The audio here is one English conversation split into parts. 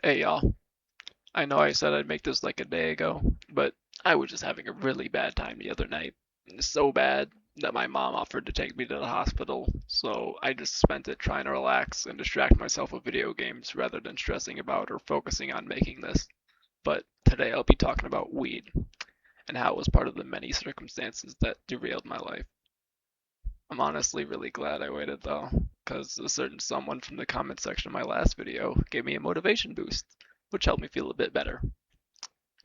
Hey y'all, I know I said I'd make this like a day ago, but I was just having a really bad time the other night. So bad that my mom offered to take me to the hospital, so I just spent it trying to relax and distract myself with video games rather than stressing about or focusing on making this. But today I'll be talking about weed and how it was part of the many circumstances that derailed my life. I'm honestly really glad I waited though, because a certain someone from the comment section of my last video gave me a motivation boost, which helped me feel a bit better.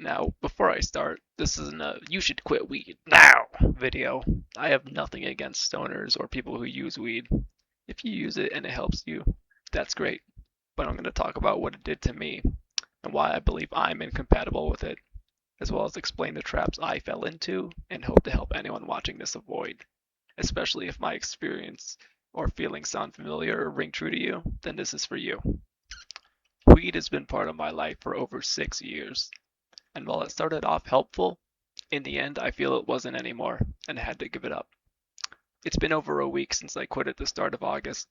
Now, before I start, this isn't a "you should quit weed now" video. I have nothing against stoners or people who use weed. If you use it and it helps you, that's great. But I'm going to talk about what it did to me and why I believe I'm incompatible with it, as well as explain the traps I fell into and hope to help anyone watching this avoid. Especially if my experience or feelings sound familiar or ring true to you, then this is for you. Weed has been part of my life for over 6 years. And while it started off helpful, in the end I feel it wasn't anymore and had to give it up. It's been over a week since I quit at the start of August,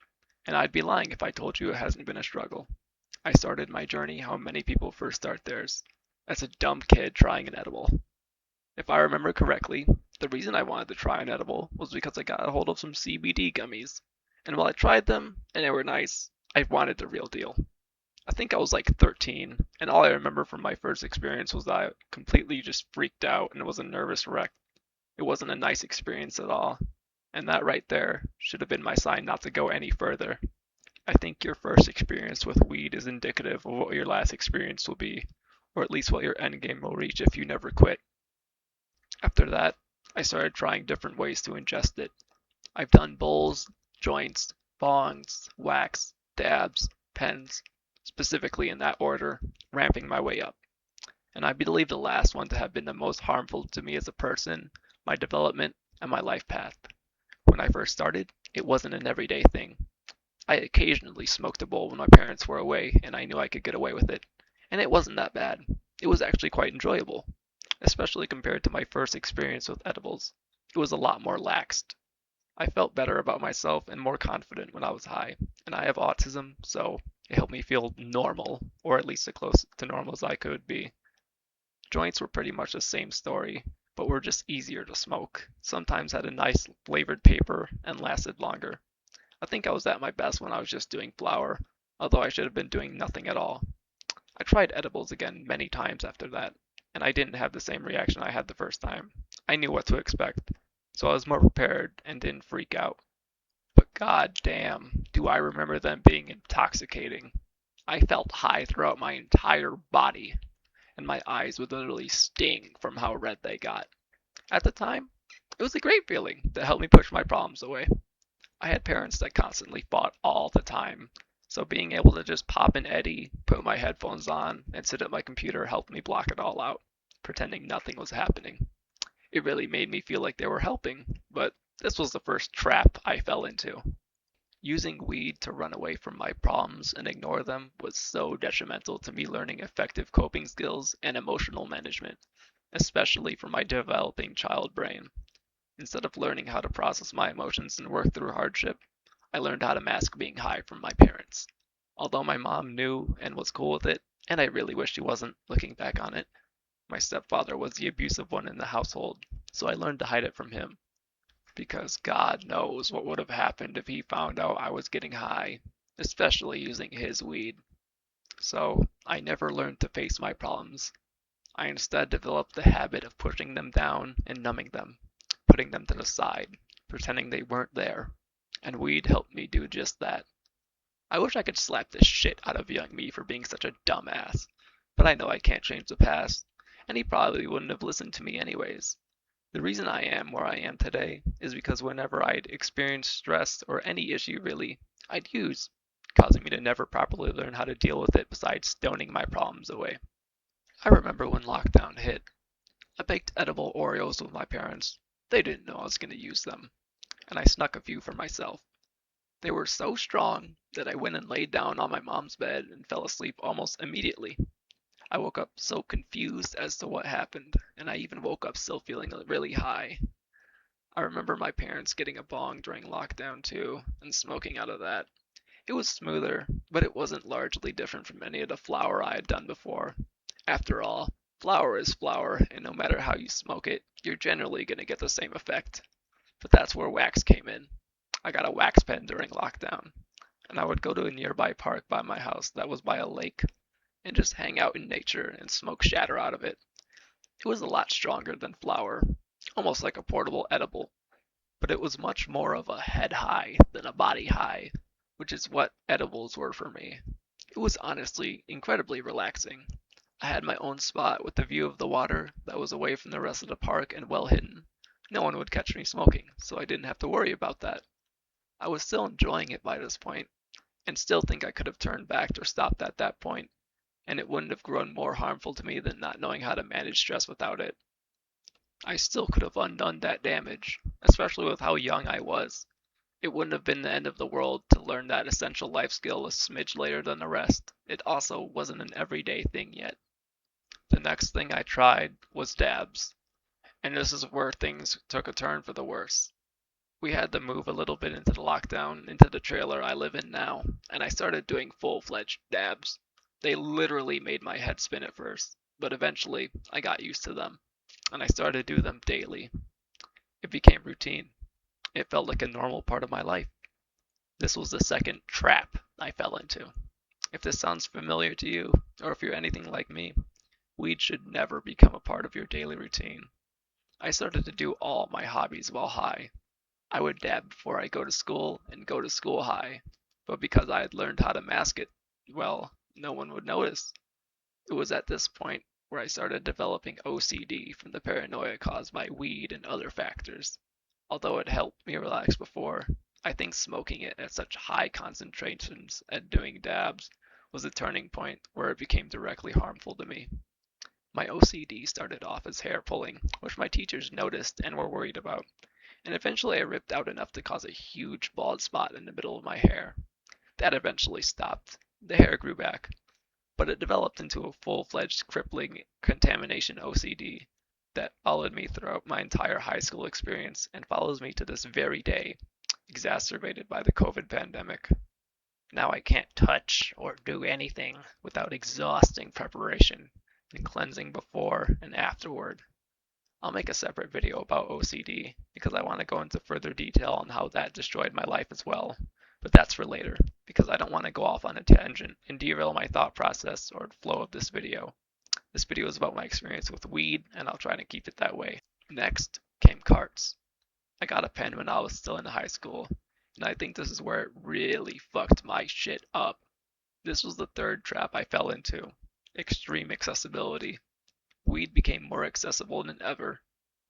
and I'd be lying if I told you it hasn't been a struggle. I started my journey how many people first start theirs, as a dumb kid trying an edible. If I remember correctly, the reason I wanted to try an edible was because I got a hold of some CBD gummies. And while I tried them and they were nice, I wanted the real deal. I think I was like 13, and all I remember from my first experience was that I completely just freaked out and was a nervous wreck. It wasn't a nice experience at all, and that right there should have been my sign not to go any further. I think your first experience with weed is indicative of what your last experience will be, or at least what your end game will reach if you never quit. After that, I started trying different ways to ingest it. I've done bowls, joints, bongs, wax, dabs, pens, specifically in that order, ramping my way up. And I believe the last one to have been the most harmful to me as a person, my development, and my life path. When I first started, it wasn't an everyday thing. I occasionally smoked a bowl when my parents were away and I knew I could get away with it. And it wasn't that bad. It was actually quite enjoyable, especially compared to my first experience with edibles. It was a lot more laxed. I felt better about myself and more confident when I was high, and I have autism, so it helped me feel normal, or at least as close to normal as I could be. Joints were pretty much the same story, but were just easier to smoke, sometimes had a nice flavored paper, and lasted longer. I think I was at my best when I was just doing flour, although I should have been doing nothing at all. I tried edibles again many times after that, and I didn't have the same reaction I had the first time. I knew what to expect, so I was more prepared and didn't freak out. But god damn, do I remember them being intoxicating. I felt high throughout my entire body, and my eyes would literally sting from how red they got. At the time, it was a great feeling that helped me push my problems away. I had parents that constantly fought all the time, so being able to just pop an Eddie, put my headphones on, and sit at my computer helped me block it all out, pretending nothing was happening. It really made me feel like they were helping, but this was the first trap I fell into. Using weed to run away from my problems and ignore them was so detrimental to me learning effective coping skills and emotional management, especially for my developing child brain. Instead of learning how to process my emotions and work through hardship, I learned how to mask being high from my parents. Although my mom knew and was cool with it, and I really wish she wasn't, looking back on it, my stepfather was the abusive one in the household, so I learned to hide it from him. Because God knows what would have happened if he found out I was getting high, especially using his weed. So I never learned to face my problems. I instead developed the habit of pushing them down and numbing them, putting them to the side, pretending they weren't there. And weed helped me do just that. I wish I could slap the shit out of young me for being such a dumbass, but I know I can't change the past, and he probably wouldn't have listened to me anyways. The reason I am where I am today is because whenever I'd experience stress or any issue really, I'd use, causing me to never properly learn how to deal with it besides stoning my problems away. I remember when lockdown hit. I baked edible Oreos with my parents. They didn't know I was going to use them, and I snuck a few for myself. They were so strong that I went and laid down on my mom's bed and fell asleep almost immediately. I woke up so confused as to what happened, and I even woke up still feeling really high. I remember my parents getting a bong during lockdown too, and smoking out of that. It was smoother, but it wasn't largely different from any of the flower I had done before. After all, flower is flower, and no matter how you smoke it, you're generally going to get the same effect. But that's where wax came in. I got a wax pen during lockdown, and I would go to a nearby park by my house that was by a lake and just hang out in nature and smoke shatter out of it. It was a lot stronger than flower, almost like a portable edible, but it was much more of a head high than a body high, which is what edibles were for me. It was honestly incredibly relaxing. I had my own spot with a view of the water that was away from the rest of the park and well hidden. No one would catch me smoking, so I didn't have to worry about that. I was still enjoying it by this point, and still think I could have turned back or stopped at that point, and it wouldn't have grown more harmful to me than not knowing how to manage stress without it. I still could have undone that damage, especially with how young I was. It wouldn't have been the end of the world to learn that essential life skill a smidge later than the rest. It also wasn't an everyday thing yet. The next thing I tried was dabs, and this is where things took a turn for the worse. We had to move a little bit into the lockdown, into the trailer I live in now, and I started doing full-fledged dabs. They literally made my head spin at first, but eventually I got used to them, and I started to do them daily. It became routine. It felt like a normal part of my life. This was the second trap I fell into. If this sounds familiar to you, or if you're anything like me, weed should never become a part of your daily routine. I started to do all my hobbies while high. I would dab before I go to school and go to school high, but because I had learned how to mask it, well, no one would notice. It was at this point where I started developing OCD from the paranoia caused by weed and other factors. Although it helped me relax before, I think smoking it at such high concentrations and doing dabs was a turning point where it became directly harmful to me. My OCD started off as hair pulling, which my teachers noticed and were worried about, and eventually I ripped out enough to cause a huge bald spot in the middle of my hair. That eventually stopped. The hair grew back, but it developed into a full-fledged crippling contamination OCD that followed me throughout my entire high school experience and follows me to this very day, exacerbated by the COVID pandemic. Now I can't touch or do anything without exhausting preparation and cleansing before and afterward. I'll make a separate video about OCD because I want to go into further detail on how that destroyed my life as well. But that's for later because I don't want to go off on a tangent and derail my thought process or flow of this video. This video is about my experience with weed and I'll try to keep it that way. Next came carts. I got a pen when I was still in high school, and I think this is where it really fucked my shit up. This was the third trap I fell into: extreme accessibility. Weed became more accessible than ever,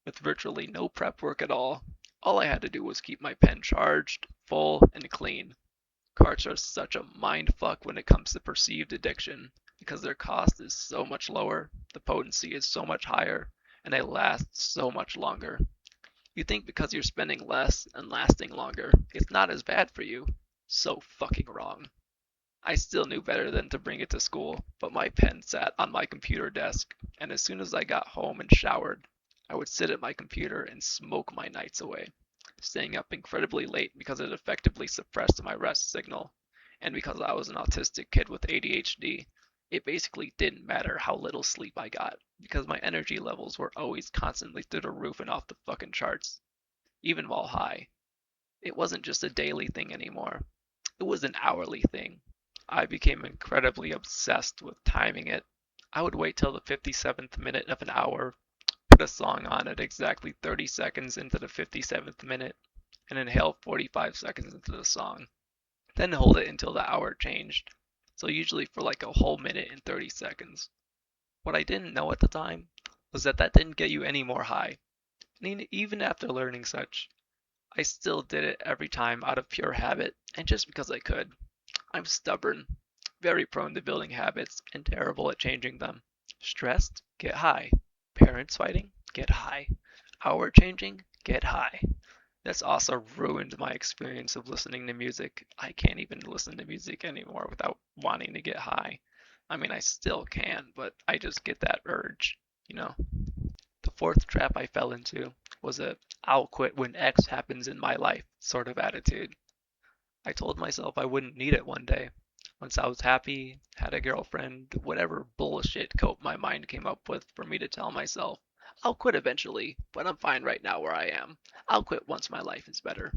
with virtually no prep work at all. All I had to do was keep my pen charged, full, and clean. Carts are such a mind fuck when it comes to perceived addiction, because their cost is so much lower, the potency is so much higher, and they last so much longer. You think because you're spending less and lasting longer, it's not as bad for you. So fucking wrong. I still knew better than to bring it to school, but my pen sat on my computer desk, and as soon as I got home and showered, I would sit at my computer and smoke my nights away, staying up incredibly late because it effectively suppressed my rest signal. And because I was an autistic kid with ADHD, it basically didn't matter how little sleep I got, because my energy levels were always constantly through the roof and off the fucking charts, even while high. It wasn't just a daily thing anymore, it was an hourly thing. I became incredibly obsessed with timing it. I would wait till the 57th minute of an hour, put a song on at exactly 30 seconds into the 57th minute, and inhale 45 seconds into the song. Then hold it until the hour changed, so usually for like a whole minute and 30 seconds. What I didn't know at the time was that that didn't get you any more high. And even after learning such, I still did it every time out of pure habit and just because I could. I'm stubborn, very prone to building habits, and terrible at changing them. Stressed? Get high. Parents fighting? Get high. Hour changing? Get high. That's also ruined my experience of listening to music. I can't even listen to music anymore without wanting to get high. I mean, I still can, but I just get that urge, you know? The fourth trap I fell into was a I'll quit when X happens in my life sort of attitude. I told myself I wouldn't need it one day. Once I was happy, had a girlfriend, whatever bullshit cope my mind came up with for me to tell myself, I'll quit eventually, but I'm fine right now where I am. I'll quit once my life is better.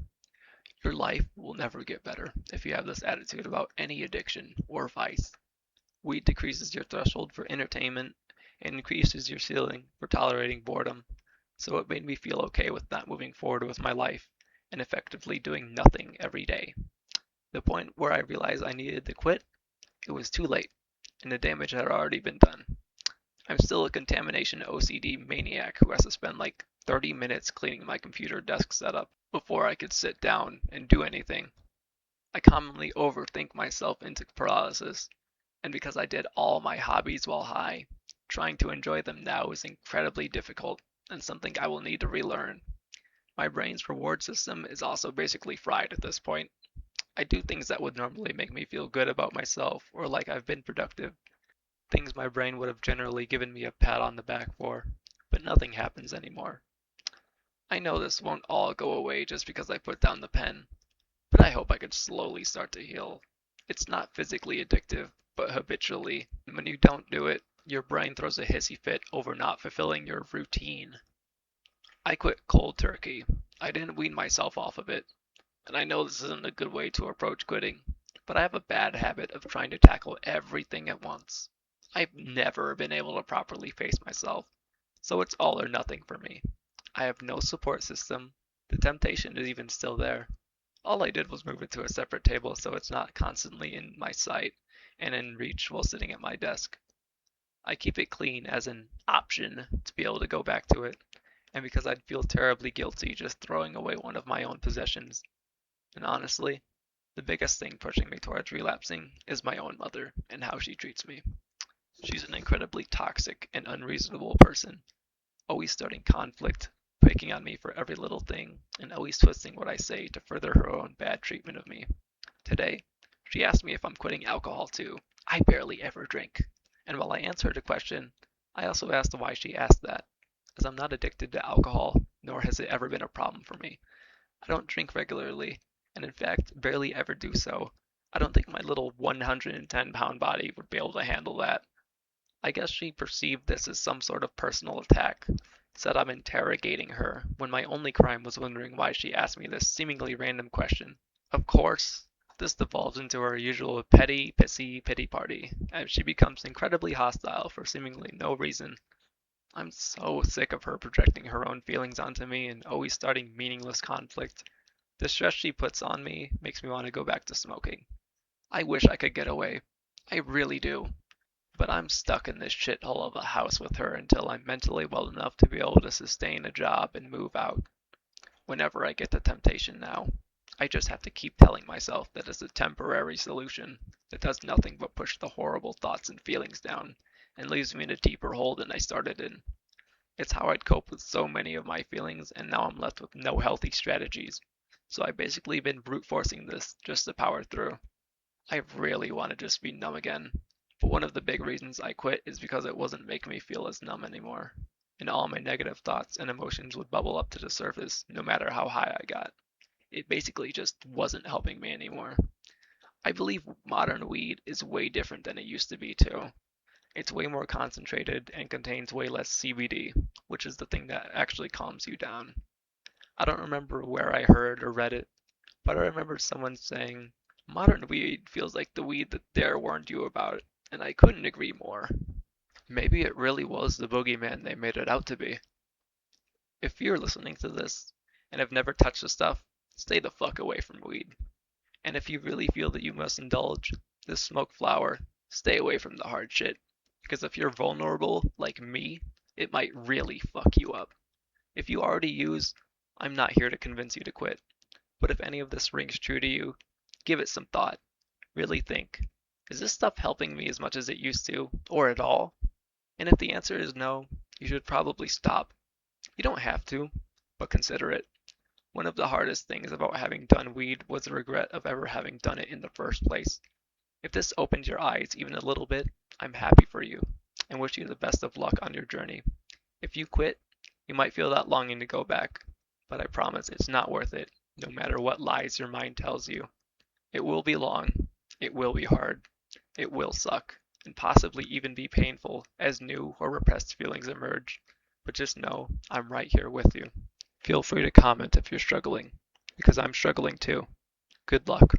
Your life will never get better if you have this attitude about any addiction or vice. Weed decreases your threshold for entertainment and increases your ceiling for tolerating boredom. So it made me feel okay with not moving forward with my life and effectively doing nothing every day. The point where I realized I needed to quit, it was too late, and the damage had already been done. I'm still a contamination OCD maniac who has to spend like 30 minutes cleaning my computer desk setup before I could sit down and do anything. I commonly overthink myself into paralysis, and because I did all my hobbies while high, trying to enjoy them now is incredibly difficult and something I will need to relearn. My brain's reward system is also basically fried at this point. I do things that would normally make me feel good about myself or like I've been productive, things my brain would have generally given me a pat on the back for, but nothing happens anymore. I know this won't all go away just because I put down the pen, but I hope I could slowly start to heal. It's not physically addictive, but habitually. When you don't do it, your brain throws a hissy fit over not fulfilling your routine. I quit cold turkey. I didn't wean myself off of it, and I know this isn't a good way to approach quitting, but I have a bad habit of trying to tackle everything at once. I've never been able to properly face myself, so it's all or nothing for me. I have no support system. The temptation is even still there. All I did was move it to a separate table so it's not constantly in my sight and in reach while sitting at my desk. I keep it clean as an option to be able to go back to it, and because I'd feel terribly guilty just throwing away one of my own possessions. And honestly, the biggest thing pushing me towards relapsing is my own mother and how she treats me. She's an incredibly toxic and unreasonable person, always starting conflict, picking on me for every little thing, and always twisting what I say to further her own bad treatment of me. Today, she asked me if I'm quitting alcohol too. I barely ever drink. And while I answered the question, I also asked why she asked that, as I'm not addicted to alcohol, nor has it ever been a problem for me. I don't drink regularly, and in fact, barely ever do so. I don't think my little 110-pound body would be able to handle that. I guess she perceived this as some sort of personal attack, said I'm interrogating her, when my only crime was wondering why she asked me this seemingly random question. Of course, this devolves into her usual petty, pissy pity party, and she becomes incredibly hostile for seemingly no reason. I'm so sick of her projecting her own feelings onto me and always starting meaningless conflict. The stress she puts on me makes me want to go back to smoking. I wish I could get away. I really do. But I'm stuck in this shithole of a house with her until I'm mentally well enough to be able to sustain a job and move out. Whenever I get the temptation now, I just have to keep telling myself that it's a temporary solution that does nothing but push the horrible thoughts and feelings down and leaves me in a deeper hole than I started in. It's how I'd cope with so many of my feelings, and now I'm left with no healthy strategies. So I've basically been brute forcing this just to power through. I really want to just be numb again. But one of the big reasons I quit is because it wasn't making me feel as numb anymore. And all my negative thoughts and emotions would bubble up to the surface no matter how high I got. It basically just wasn't helping me anymore. I believe modern weed is way different than it used to be too. It's way more concentrated and contains way less CBD, which is the thing that actually calms you down. I don't remember where I heard or read it, but I remember someone saying, modern weed feels like the weed that Dare warned you about, and I couldn't agree more. Maybe it really was the boogeyman they made it out to be. If you're listening to this and have never touched the stuff, stay the fuck away from weed. And if you really feel that you must indulge this smoke flower, stay away from the hard shit. Because if you're vulnerable, like me, it might really fuck you up. If you already use, I'm not here to convince you to quit. But if any of this rings true to you, give it some thought. Really think, is this stuff helping me as much as it used to, or at all? And if the answer is no, you should probably stop. You don't have to, but consider it. One of the hardest things about having done weed was the regret of ever having done it in the first place. If this opened your eyes even a little bit, I'm happy for you and wish you the best of luck on your journey. If you quit, you might feel that longing to go back, but I promise it's not worth it, no matter what lies your mind tells you. It will be long, it will be hard, it will suck, and possibly even be painful as new or repressed feelings emerge. But just know I'm right here with you. Feel free to comment if you're struggling, because I'm struggling too. Good luck.